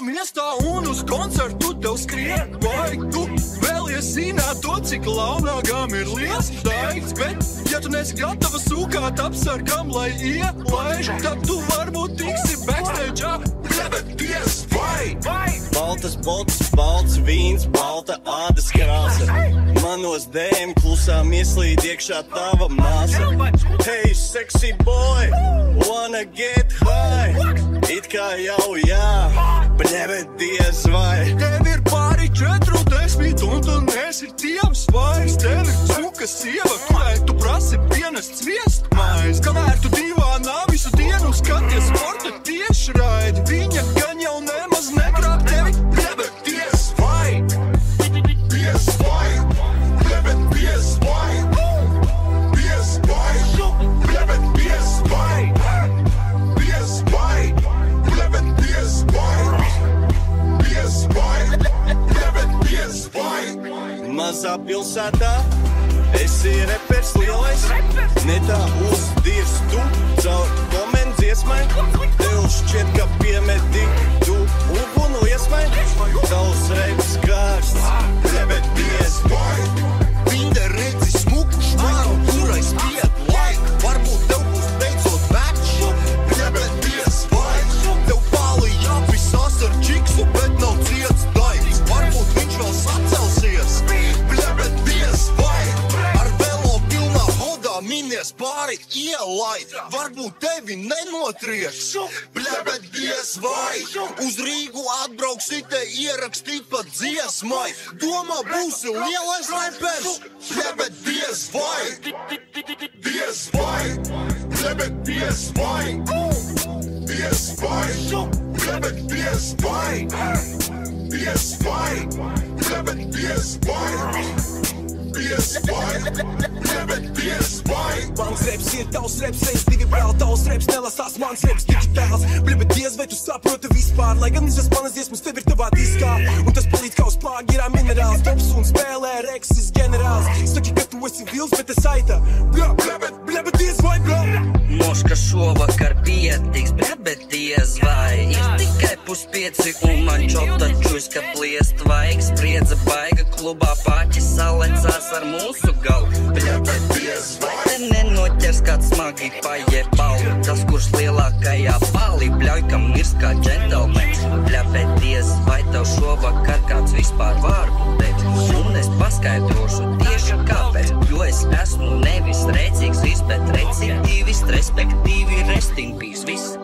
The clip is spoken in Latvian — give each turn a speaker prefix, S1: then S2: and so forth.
S1: miestā un uz koncertu tev skrien. Vai tu vēlies zināt to, cik launāgām ir liels daikts, bet ja tu nesi gatava sūkāt apsargam, lai ielaiž, tad tu varbūt tiksi backstage'ā. Blebeties, vai?
S2: Baltas botas, balts vīns, balta ādas krāsa. Manos dēm klusām ieslīd iekšā tava māsa. Hey, sexy boy, wanna get high? It kā jau jā, blebeties, vai?
S1: Tev ir pāri 40 un tu nesi tievs vairs. Tev ir cuka sieva, kurai tu prasi pienest sviestmaizi. Kamēr tu divānā visu dienu skaties sporta tiešraidi, viņa gan jau nemaz negrāb tevi. Blebeties, vai? Bies, vai? Blebeties, vai? Bies, vai? Blebeties, vai? Bies, vai? Blebeties, vai? Bies, vai? Blebeties, vai?
S2: Mazā pilsētā esi repers lielais. Ne tā uzdirs tu caur komentu dziesmai. Tev šķiet, ka piemeti tu ugunu liesmai. Tavs reps kārsts, blebeties, vai?
S1: Viņa redzi smuku šmaru, kurai spied laika. Varbūt tev būs beidzot veču. Blebeties, vai? Tev pāli jāpisās ar čiksu, bet nav ciets daikts. Varbūt viņš vēl sacelsies. Blebeties, vai? Ar velo pilnā hodā minies pāri ielai. Varbūt tevi nenotrieks. Blebeties, vai? Uz Rīgu atbrauksi te ierakstīt pat dziesmai. Domā būsi lielais repers. Blebeties, vai? Bies, vai? Blebeties, vai? Bies, vai? Blebeties, vai? Bies, vai? Blebeties, vai? Bies, vai? Blebeties, vai?
S3: Mans reps ir tavs reps, reiz divi vēl tavs reps, nelasās mans reps digitāls. Blebeties, vai tu saproti vispār, lai gan visas manas dziesmas tev ir tavā diskā. Un tas palīdz kā uz pāģirā minerāls, tops un spēlē reksis ģenerāls. Saki, ka tu esi vils, bet es aita. Blebeties, vai, bro?
S4: Moška šovakar pietiks, blebeties, vai? Ir tikai 4:30 un man čota čuska bliest vajag. Spriedze baiga klubā, pāķi salecās ar mūsu galu. Blebeties, vai? Te nenoķers kāds smagi paiebal. Tas, kurš lielākajā palī bļauj, kam mirst kā džentelmenis. Blebeties, vai tev šovakar kāds vispār vārdu teiks? Un es paskaidrošu tieši kāpēc, jo es esmu nevis recīgs viss, bet recitīvis, respektīvi rest in peace viss.